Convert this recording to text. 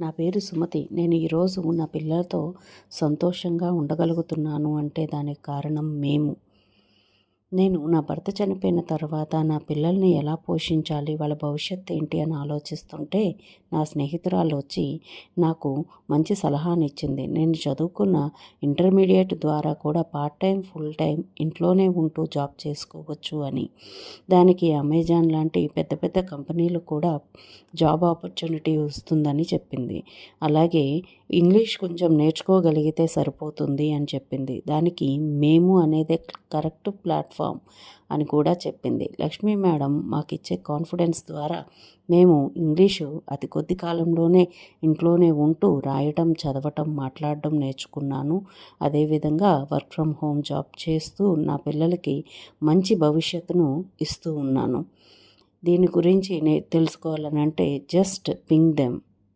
నా పేరు సుమతి. నేను ఈరోజు నా పిల్లలతో సంతోషంగా ఉండగలుగుతున్నాను అంటే దానికి కారణం మేము. నేను నా భర్త చనిపోయిన తర్వాత నా పిల్లల్ని ఎలా పోషించాలి, వాళ్ళ భవిష్యత్తు ఏంటి అని ఆలోచిస్తుంటే నా స్నేహితురాలు వచ్చి నాకు మంచి సలహానిచ్చింది. నేను చదువుకున్న ఇంటర్మీడియట్ ద్వారా కూడా పార్ట్ టైం, ఫుల్ టైం ఇంట్లోనే ఉంటూ జాబ్ చేసుకోవచ్చు అని. దానికి అమెజాన్ లాంటి పెద్ద పెద్ద కంపెనీలు కూడా జాబ్ ఆపర్చునిటీ వస్తుందని చెప్పింది. అలాగే ఇంగ్లీష్ కొంచెం నేర్చుకోగలిగితే సరిపోతుంది అని చెప్పింది. దానికి మేము అనేదే కరెక్ట్ ప్లాట్ఫామ్ అని కూడా చెప్పింది. లక్ష్మీ మేడం మాకిచ్చే కాన్ఫిడెన్స్ ద్వారా మేము ఇంగ్లీషు అతి కొద్ది కాలంలోనే ఇంట్లోనే ఉంటూ రాయటం, చదవటం, మాట్లాడడం నేర్చుకున్నాను. అదేవిధంగా వర్క్ ఫ్రమ్ హోమ్ జాబ్ చేస్తూ నా పిల్లలకి మంచి భవిష్యత్తును ఇస్తూ ఉన్నాను. దీని గురించి తెలుసుకోవాలనంటే జస్ట్ పింగ్ దెమ్.